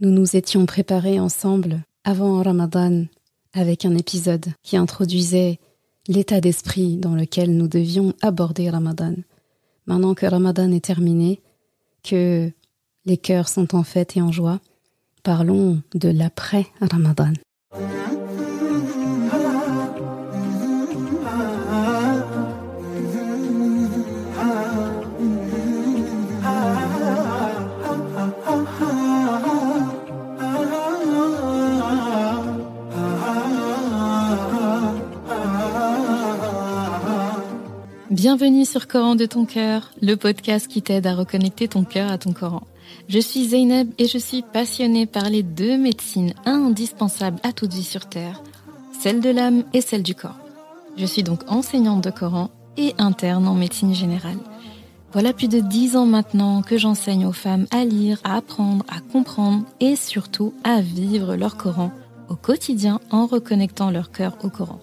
Nous nous étions préparés ensemble avant Ramadan avec un épisode qui introduisait l'état d'esprit dans lequel nous devions aborder Ramadan. Maintenant que Ramadan est terminé, que les cœurs sont en fête et en joie, parlons de l'après-Ramadan. Bienvenue sur Coran de ton cœur, le podcast qui t'aide à reconnecter ton cœur à ton Coran. Je suis Zeynep et je suis passionnée par les deux médecines indispensables à toute vie sur Terre, celle de l'âme et celle du corps. Je suis donc enseignante de Coran et interne en médecine générale. Voilà plus de 10 ans maintenant que j'enseigne aux femmes à lire, à apprendre, à comprendre et surtout à vivre leur Coran au quotidien en reconnectant leur cœur au Coran.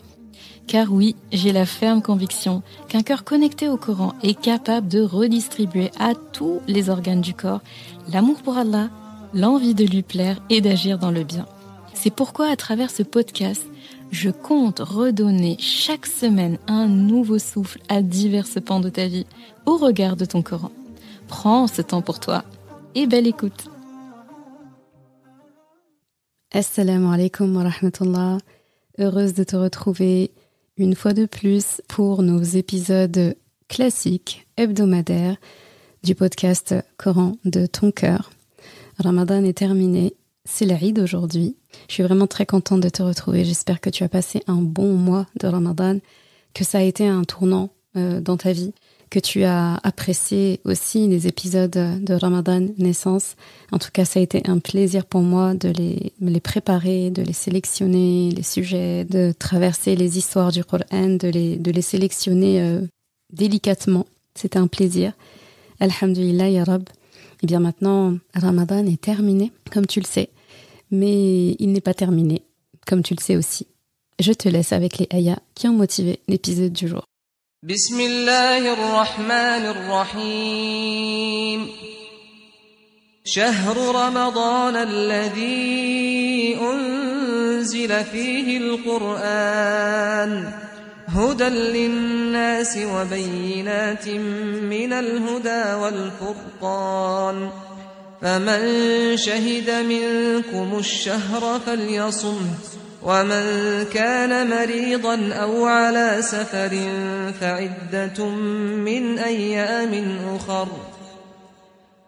Car oui, j'ai la ferme conviction qu'un cœur connecté au Coran est capable de redistribuer à tous les organes du corps l'amour pour Allah, l'envie de lui plaire et d'agir dans le bien. C'est pourquoi à travers ce podcast, je compte redonner chaque semaine un nouveau souffle à divers pans de ta vie au regard de ton Coran. Prends ce temps pour toi et belle écoute. Assalamu alaikum wa rahmatullah. Heureuse de te retrouver une fois de plus pour nos épisodes classiques, hebdomadaires du podcast Coran de ton cœur. Ramadan est terminé, c'est l'Aïd aujourd'hui. Je suis vraiment très contente de te retrouver. J'espère que tu as passé un bon mois de Ramadan, que ça a été un tournant dans ta vie, que tu as apprécié aussi les épisodes de Ramadan naissance. En tout cas, ça a été un plaisir pour moi de les préparer, de les sélectionner, les sujets, de traverser les histoires du Coran, de les sélectionner délicatement. C'était un plaisir. Alhamdulillah, ya Rab. Et bien maintenant, Ramadan est terminé, comme tu le sais. Mais il n'est pas terminé, comme tu le sais aussi. Je te laisse avec les ayats qui ont motivé l'épisode du jour. بسم الله الرحمن الرحيم شهر رمضان الذي أنزل فيه القرآن هدى للناس وبينات من الهدى والفرقان فمن شهد منكم الشهر فليصمه ومن كان مريضا أو على سفر فعدة من أيام أخر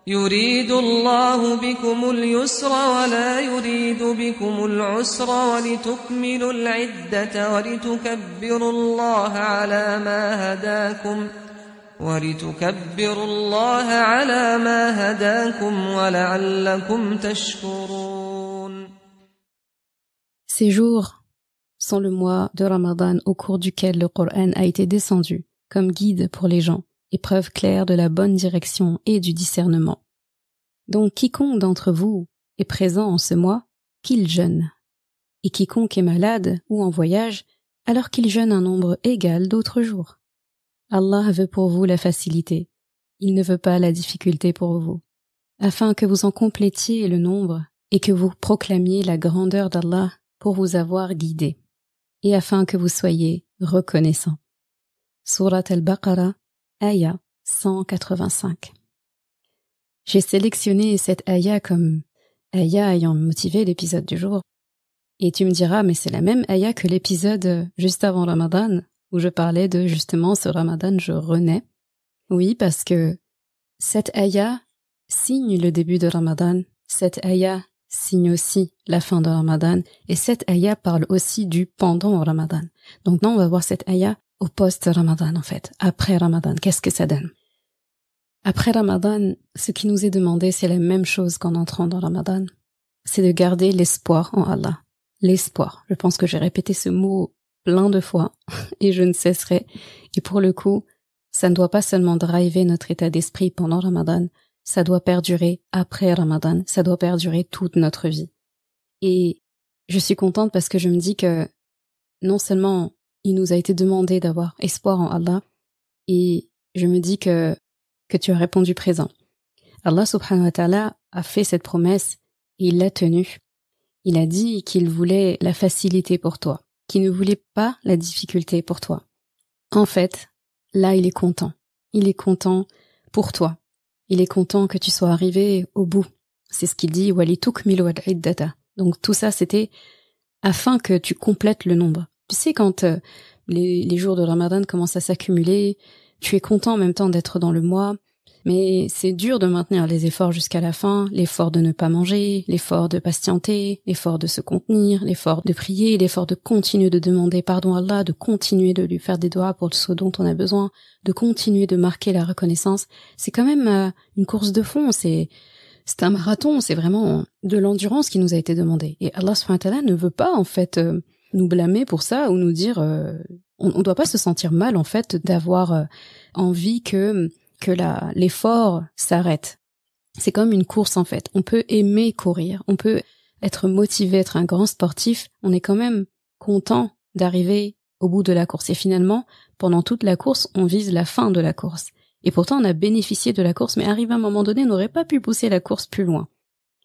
يريد الله بكم اليسر ولا يريد بكم العسر ولتكملوا العدة ولتكبروا الله على ما هداكم ولعلكم تشكرون. Ces jours sont le mois de Ramadan au cours duquel le Coran a été descendu comme guide pour les gens et preuve claire de la bonne direction et du discernement. Donc quiconque d'entre vous est présent en ce mois, qu'il jeûne. Et quiconque est malade ou en voyage, alors qu'il jeûne un nombre égal d'autres jours. Allah veut pour vous la facilité, il ne veut pas la difficulté pour vous, afin que vous en complétiez le nombre et que vous proclamiez la grandeur d'Allah pour vous avoir guidé, et afin que vous soyez reconnaissants. Surat al-Baqarah, Aya 185. J'ai sélectionné cette Aya comme Aya ayant motivé l'épisode du jour. Et tu me diras, mais c'est la même Aya que l'épisode juste avant Ramadan, où je parlais de justement ce Ramadan, je renais. Oui, parce que cette Aya signe le début de Ramadan, cette Aya signe aussi la fin de Ramadan, et cette Aya parle aussi du pendant Ramadan. Donc là, on va voir cette Aya au post-Ramadan en fait, après Ramadan. Qu'est-ce que ça donne? Après Ramadan, ce qui nous est demandé, c'est la même chose qu'en entrant dans Ramadan. C'est de garder l'espoir en Allah. L'espoir. Je pense que j'ai répété ce mot plein de fois, et je ne cesserai. Et pour le coup, ça ne doit pas seulement driver notre état d'esprit pendant Ramadan, ça doit perdurer après Ramadan, ça doit perdurer toute notre vie. Et je suis contente parce que je me dis que non seulement il nous a été demandé d'avoir espoir en Allah, et je me dis que tu as répondu présent. Allah subhanahu wa ta'ala a fait cette promesse et il l'a tenu. Il a dit qu'il voulait la facilité pour toi, qu'il ne voulait pas la difficulté pour toi. En fait, là, il est content. Il est content pour toi. Il est content que tu sois arrivé au bout. C'est ce qu'il dit, walitukmilu al-iddata. Donc tout ça, c'était afin que tu complètes le nombre. Tu sais, quand les jours de Ramadan commencent à s'accumuler, tu es content en même temps d'être dans le mois, mais c'est dur de maintenir les efforts jusqu'à la fin, l'effort de ne pas manger, l'effort de patienter, l'effort de se contenir, l'effort de prier, l'effort de continuer de demander pardon à Allah, de continuer de lui faire des doigts pour ce dont on a besoin, de continuer de marquer la reconnaissance. C'est quand même une course de fond, c'est un marathon, c'est vraiment de l'endurance qui nous a été demandée. Et Allah subhanahu wa ta'ala ne veut pas en fait nous blâmer pour ça ou nous dire on doit pas se sentir mal en fait d'avoir envie que l'effort s'arrête. C'est comme une course en fait. On peut aimer courir, on peut être motivé, être un grand sportif, on est quand même content d'arriver au bout de la course. Et finalement, pendant toute la course, on vise la fin de la course. Et pourtant, on a bénéficié de la course, mais arrivé à un moment donné, on n'aurait pas pu pousser la course plus loin.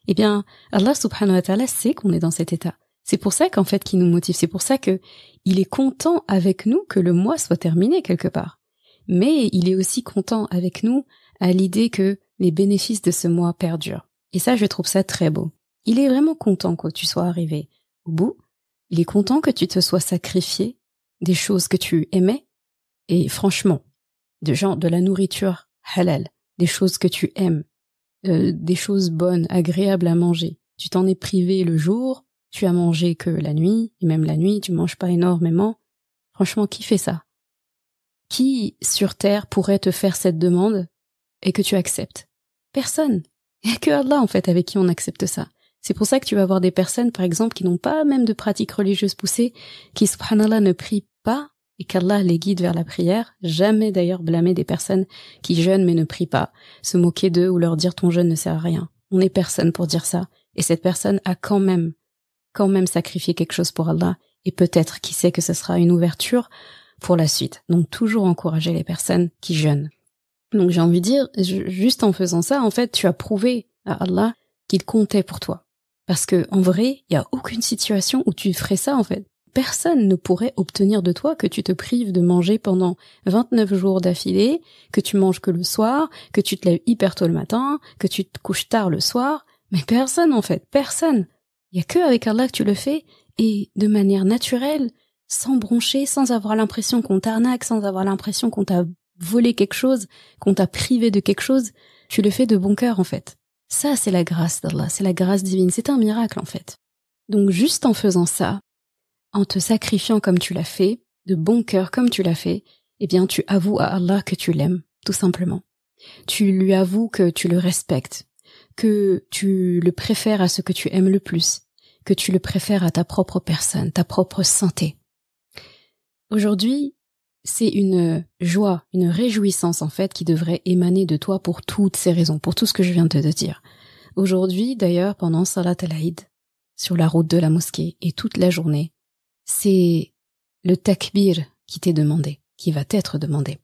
Eh bien, Allah subhanahu wa ta'ala sait qu'on est dans cet état. C'est pour ça qu'en fait, qu'il nous motive. C'est pour ça que il est content avec nous que le mois soit terminé quelque part. Mais il est aussi content avec nous à l'idée que les bénéfices de ce mois perdurent. Et ça, je trouve ça très beau. Il est vraiment content que tu sois arrivé au bout. Il est content que tu te sois sacrifié des choses que tu aimais. Et franchement, de la nourriture halal, des choses que tu aimes, des choses bonnes, agréables à manger. Tu t'en es privé le jour, tu as mangé que la nuit, et même la nuit, tu manges pas énormément. Franchement, qui fait ça? Qui sur terre pourrait te faire cette demande et que tu acceptes? Personne. Il n'y a que Allah en fait avec qui on accepte ça. C'est pour ça que tu vas avoir des personnes par exemple qui n'ont pas même de pratique religieuse poussée, qui subhanallah ne prient pas et qu'Allah les guide vers la prière. Jamais d'ailleurs blâmer des personnes qui jeûnent mais ne prient pas, se moquer d'eux ou leur dire ton jeûne ne sert à rien. On n'est personne pour dire ça. Et cette personne a quand même sacrifié quelque chose pour Allah et peut-être qui sait que ce sera une ouverture pour la suite. Donc toujours encourager les personnes qui jeûnent. Donc j'ai envie de dire, juste en faisant ça, en fait, tu as prouvé à Allah qu'il comptait pour toi. Parce que en vrai, il y a aucune situation où tu ferais ça en fait. Personne ne pourrait obtenir de toi que tu te prives de manger pendant 29 jours d'affilée, que tu manges que le soir, que tu te lèves hyper tôt le matin, que tu te couches tard le soir. Mais personne en fait, personne. Il y a que avec Allah que tu le fais et de manière naturelle, sans broncher, sans avoir l'impression qu'on t'arnaque, sans avoir l'impression qu'on t'a volé quelque chose, qu'on t'a privé de quelque chose. Tu le fais de bon cœur en fait. Ça, c'est la grâce d'Allah, c'est la grâce divine, c'est un miracle en fait. Donc juste en faisant ça, en te sacrifiant comme tu l'as fait, de bon cœur comme tu l'as fait, eh bien tu avoues à Allah que tu l'aimes, tout simplement. Tu lui avoues que tu le respectes, que tu le préfères à ce que tu aimes le plus, que tu le préfères à ta propre personne, ta propre santé. Aujourd'hui, c'est une joie, une réjouissance en fait qui devrait émaner de toi pour toutes ces raisons, pour tout ce que je viens de te dire. Aujourd'hui, d'ailleurs, pendant Salat al-Aïd, sur la route de la mosquée et toute la journée, c'est le takbir qui t'est demandé, qui va t'être demandé.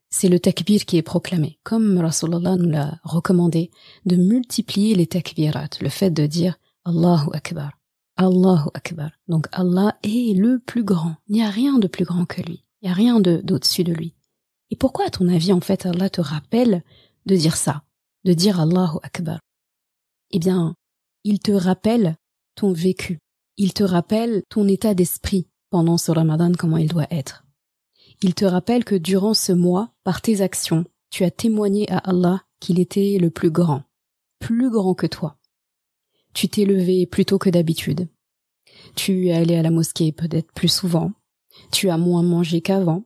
C'est le takbir qui est proclamé, comme Rasulallah nous l'a recommandé, de multiplier les takbirat, le fait de dire Allahu Akbar, Allahu Akbar. Donc Allah est le plus grand, il n'y a rien de plus grand que lui. Il n'y a rien d'au-dessus de lui. Et pourquoi, à ton avis, en fait, Allah te rappelle de dire ça, de dire Allahu Akbar? Eh bien, il te rappelle ton vécu. Il te rappelle ton état d'esprit pendant ce Ramadan, comment il doit être. Il te rappelle que durant ce mois, par tes actions, tu as témoigné à Allah qu'il était le plus grand que toi. Tu t'es levé plus tôt que d'habitude. Tu es allé à la mosquée peut-être plus souvent. Tu as moins mangé qu'avant,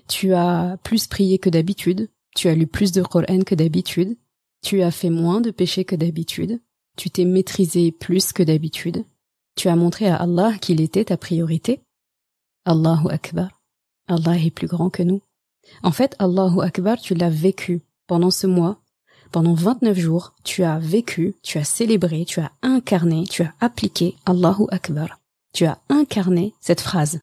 tu as plus prié que d'habitude, tu as lu plus de Coran que d'habitude, tu as fait moins de péchés que d'habitude, tu t'es maîtrisé plus que d'habitude, tu as montré à Allah qu'il était ta priorité. Allahu Akbar, Allah est plus grand que nous. En fait, Allahu Akbar, tu l'as vécu pendant ce mois, pendant 29 jours, tu as vécu, tu as célébré, tu as incarné, tu as appliqué Allahu Akbar. Tu as incarné cette phrase.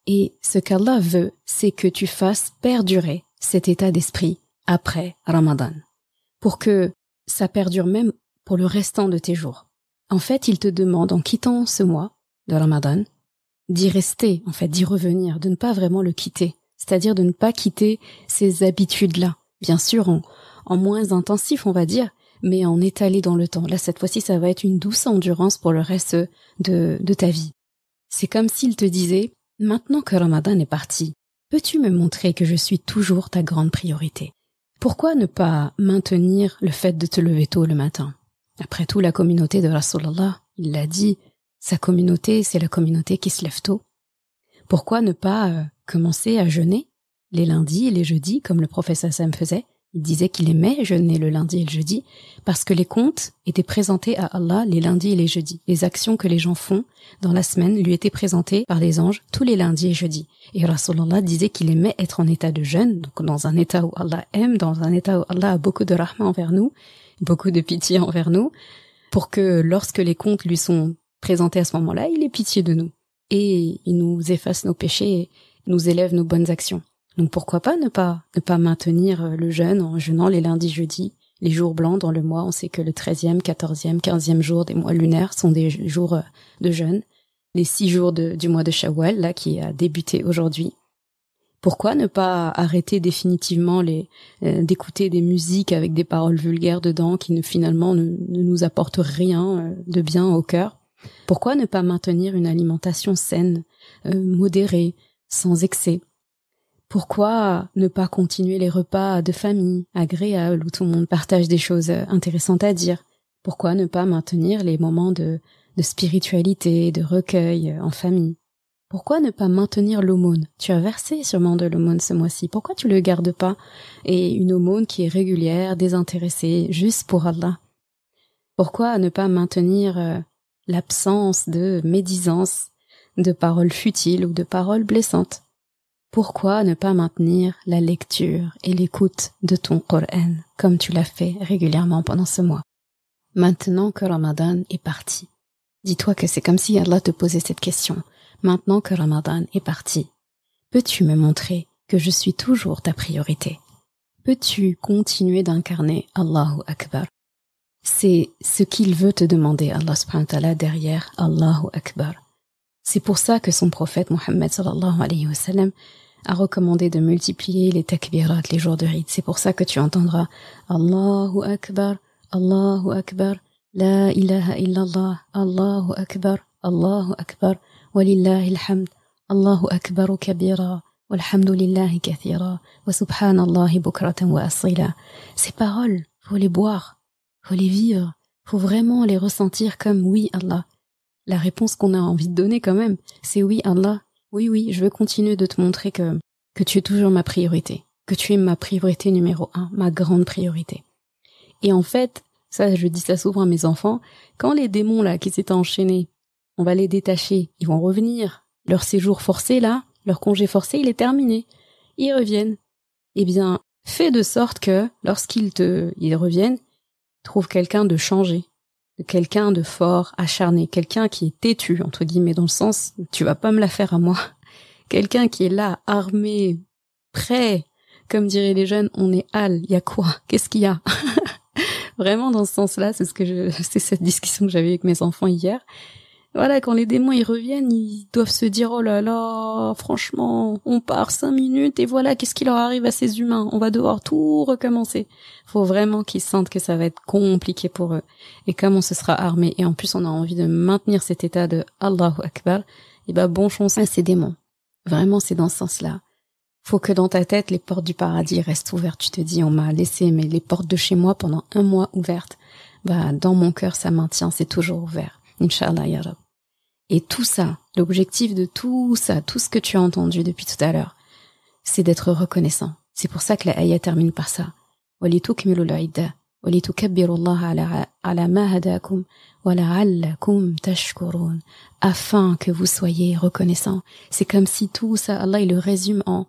Et ce qu'Allah veut, c'est que tu fasses perdurer cet état d'esprit après Ramadan, pour que ça perdure même pour le restant de tes jours. En fait, il te demande, en quittant ce mois de Ramadan, d'y rester, en fait, d'y revenir, de ne pas vraiment le quitter. C'est-à-dire de ne pas quitter ces habitudes-là. Bien sûr, en moins intensif, on va dire, mais en étalé dans le temps. Là, cette fois-ci, ça va être une douce endurance pour le reste de ta vie. C'est comme s'il te disait, maintenant que Ramadan est parti, peux-tu me montrer que je suis toujours ta grande priorité? Pourquoi ne pas maintenir le fait de te lever tôt le matin? Après tout, la communauté de Rasulallah, il l'a dit, sa communauté, c'est la communauté qui se lève tôt. Pourquoi ne pas commencer à jeûner les lundis et les jeudis, comme le prophète Sam faisait? Il disait qu'il aimait jeûner le lundi et le jeudi, parce que les comptes étaient présentés à Allah les lundis et les jeudis. Les actions que les gens font dans la semaine lui étaient présentées par des anges tous les lundis et jeudis. Et Rasulallah disait qu'il aimait être en état de jeûne, donc dans un état où Allah aime, dans un état où Allah a beaucoup de rahma envers nous, beaucoup de pitié envers nous, pour que lorsque les comptes lui sont présentés à ce moment-là, il ait pitié de nous. Et il nous efface nos péchés et nous élève nos bonnes actions. Donc pourquoi pas ne pas maintenir le jeûne en jeûnant les lundis, jeudis, les jours blancs dans le mois. On sait que le 13e, 14e, 15e jour des mois lunaires sont des jours de jeûne. Les 6 jours du mois de Shawwal, là, qui a débuté aujourd'hui. Pourquoi ne pas arrêter définitivement d'écouter des musiques avec des paroles vulgaires dedans qui finalement ne nous apportent rien de bien au cœur? Pourquoi ne pas maintenir une alimentation saine, modérée, sans excès? Pourquoi ne pas continuer les repas de famille, agréables, où tout le monde partage des choses intéressantes à dire? Pourquoi ne pas maintenir les moments de spiritualité, de recueil en famille? Pourquoi ne pas maintenir l'aumône? Tu as versé sûrement de l'aumône ce mois-ci. Pourquoi tu le gardes pas? Et une aumône qui est régulière, désintéressée, juste pour Allah. Pourquoi ne pas maintenir l'absence de médisance, de paroles futiles ou de paroles blessantes? Pourquoi ne pas maintenir la lecture et l'écoute de ton Coran, comme tu l'as fait régulièrement pendant ce mois? Maintenant que Ramadan est parti, dis-toi que c'est comme si Allah te posait cette question. Maintenant que Ramadan est parti, peux-tu me montrer que je suis toujours ta priorité? Peux-tu continuer d'incarner Allahu Akbar? C'est ce qu'il veut te demander, Allah subhanahu wa ta'ala, derrière Allahu Akbar. C'est pour ça que son prophète Mohammed sallallahu alayhi wa sallam a recommandé de multiplier les takbirat les jours de Eid. C'est pour ça que tu entendras Allahu Akbar, la ilaha illallah, Allahu Akbar, walillahi alhamd, Allahu Akbar kabira, walhamdulillahi kathira, wa subhanallahi bukratan wa asila. Ces paroles, faut les boire, faut les vivre, faut vraiment les ressentir comme oui Allah. La réponse qu'on a envie de donner quand même, c'est oui Allah, oui, je veux continuer de te montrer que tu es toujours ma priorité, que tu es ma priorité numéro 1, ma grande priorité. Et en fait, ça je dis ça souvent à mes enfants, quand les démons là qui s'étaient enchaînés, on va les détacher, ils vont revenir, leur séjour forcé là, leur congé forcé il est terminé, ils reviennent. Eh bien, fais de sorte que lorsqu'ils reviennent, trouve quelqu'un de changé, quelqu'un de fort, acharné, quelqu'un qui est têtu, entre guillemets, dans le sens, tu vas pas me la faire à moi. Quelqu'un qui est là, armé, prêt, comme diraient les jeunes, on est hal, il y a quoi? Qu'est-ce qu'il y a? Vraiment, dans ce sens-là, c'est cette discussion que j'avais avec mes enfants hier. Voilà, quand les démons ils reviennent, ils doivent se dire oh là là, franchement, on part 5 minutes et voilà qu'est-ce qui leur arrive à ces humains, on va devoir tout recommencer. Faut vraiment qu'ils sentent que ça va être compliqué pour eux. Et comme on se sera armé et en plus on a envie de maintenir cet état de Allahu Akbar, et bon chance à ces démons. Vraiment c'est dans ce sens-là. Faut que dans ta tête les portes du paradis restent ouvertes. Tu te dis on m'a laissé mais les portes de chez moi pendant 1 mois ouvertes. Dans mon cœur ça maintient, c'est toujours ouvert. Inch'Allah ya Rab. Et tout ça, l'objectif de tout ça, tout ce que tu as entendu depuis tout à l'heure, c'est d'être reconnaissant. C'est pour ça que la ayah termine par ça. وَلِتُكْمِلُوا الْعِدَّةَ وَلِتُكَبِّرُوا اللَّهَ عَلَى مَا هَدَاكُمْ وَلَعَلَّكُمْ تَشْكُرُونَ. Afin que vous soyez reconnaissants. C'est comme si tout ça, Allah il le résume en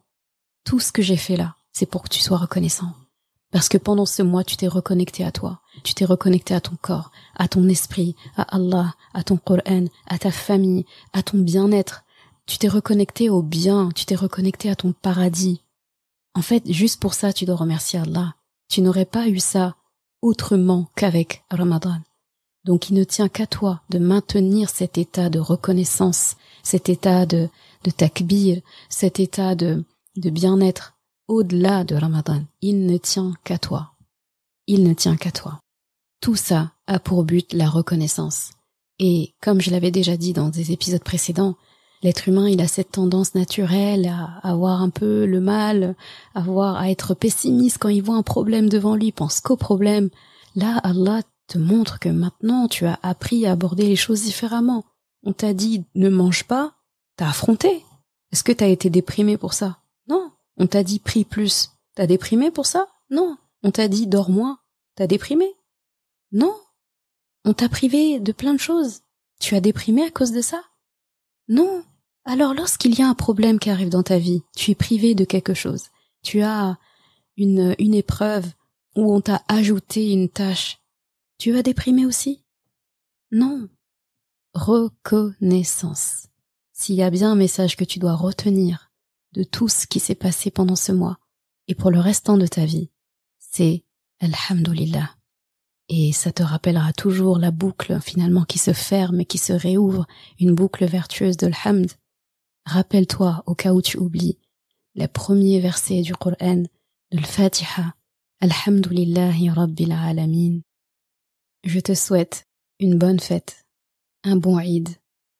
tout ce que j'ai fait là, c'est pour que tu sois reconnaissant. Parce que pendant ce mois, tu t'es reconnecté à toi, tu t'es reconnecté à ton corps, à ton esprit, à Allah, à ton Coran, à ta famille, à ton bien-être. Tu t'es reconnecté au bien, tu t'es reconnecté à ton paradis. En fait, juste pour ça, tu dois remercier Allah. Tu n'aurais pas eu ça autrement qu'avec Ramadan. Donc il ne tient qu'à toi de maintenir cet état de reconnaissance, cet état de takbir, cet état de bien-être au-delà de Ramadan. Il ne tient qu'à toi. Il ne tient qu'à toi. Tout ça a pour but la reconnaissance. Et comme je l'avais déjà dit dans des épisodes précédents, l'être humain, il a cette tendance naturelle à avoir un peu le mal, à être pessimiste quand il voit un problème devant lui, il pense qu'au problème. Là, Allah te montre que maintenant, tu as appris à aborder les choses différemment. On t'a dit « ne mange pas », t'as affronté. Est-ce que t'as été déprimé pour ça? Non. On t'a dit « prie plus », t'as déprimé pour ça? Non. On t'a dit « dors moins », t'as déprimé? Non. On t'a privé de plein de choses. Tu as déprimé à cause de ça? Non. Alors lorsqu'il y a un problème qui arrive dans ta vie, tu es privé de quelque chose. Tu as une épreuve où on t'a ajouté une tâche. Tu vas déprimer aussi? Non. Reconnaissance. S'il y a bien un message que tu dois retenir de tout ce qui s'est passé pendant ce mois et pour le restant de ta vie, c'est Alhamdulillah. Et ça te rappellera toujours la boucle finalement qui se ferme et qui se réouvre, une boucle vertueuse de l'hamd. Rappelle-toi, au cas où tu oublies, les premiers versets du Coran, de l'Fatiha, Alhamdulillahi Rabbil Alamin. Je te souhaite une bonne fête, un bon Eid,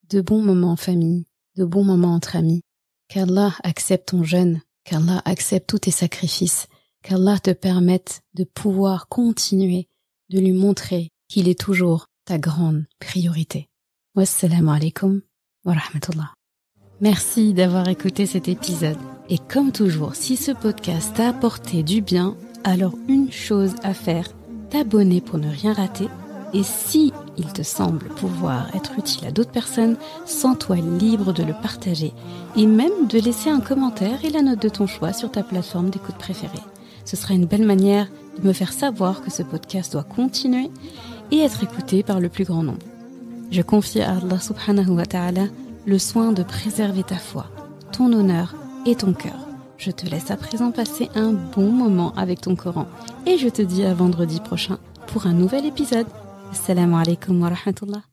de bons moments en famille, de bons moments entre amis. Qu'Allah accepte ton jeûne, qu'Allah accepte tous tes sacrifices, qu'Allah te permette de pouvoir continuer de lui montrer qu'il est toujours ta grande priorité. Wassalamu alaikum wa rahmatullah. Merci d'avoir écouté cet épisode. Et comme toujours, si ce podcast t'a apporté du bien, alors une chose à faire, t'abonner pour ne rien rater. Et si il te semble pouvoir être utile à d'autres personnes, sens-toi libre de le partager et même de laisser un commentaire et la note de ton choix sur ta plateforme d'écoute préférée. Ce sera une belle manière de me faire savoir que ce podcast doit continuer et être écouté par le plus grand nombre. Je confie à Allah subhanahu wa ta'ala le soin de préserver ta foi, ton honneur et ton cœur. Je te laisse à présent passer un bon moment avec ton Coran et je te dis à vendredi prochain pour un nouvel épisode. Assalamu alaikum wa rahmatullah.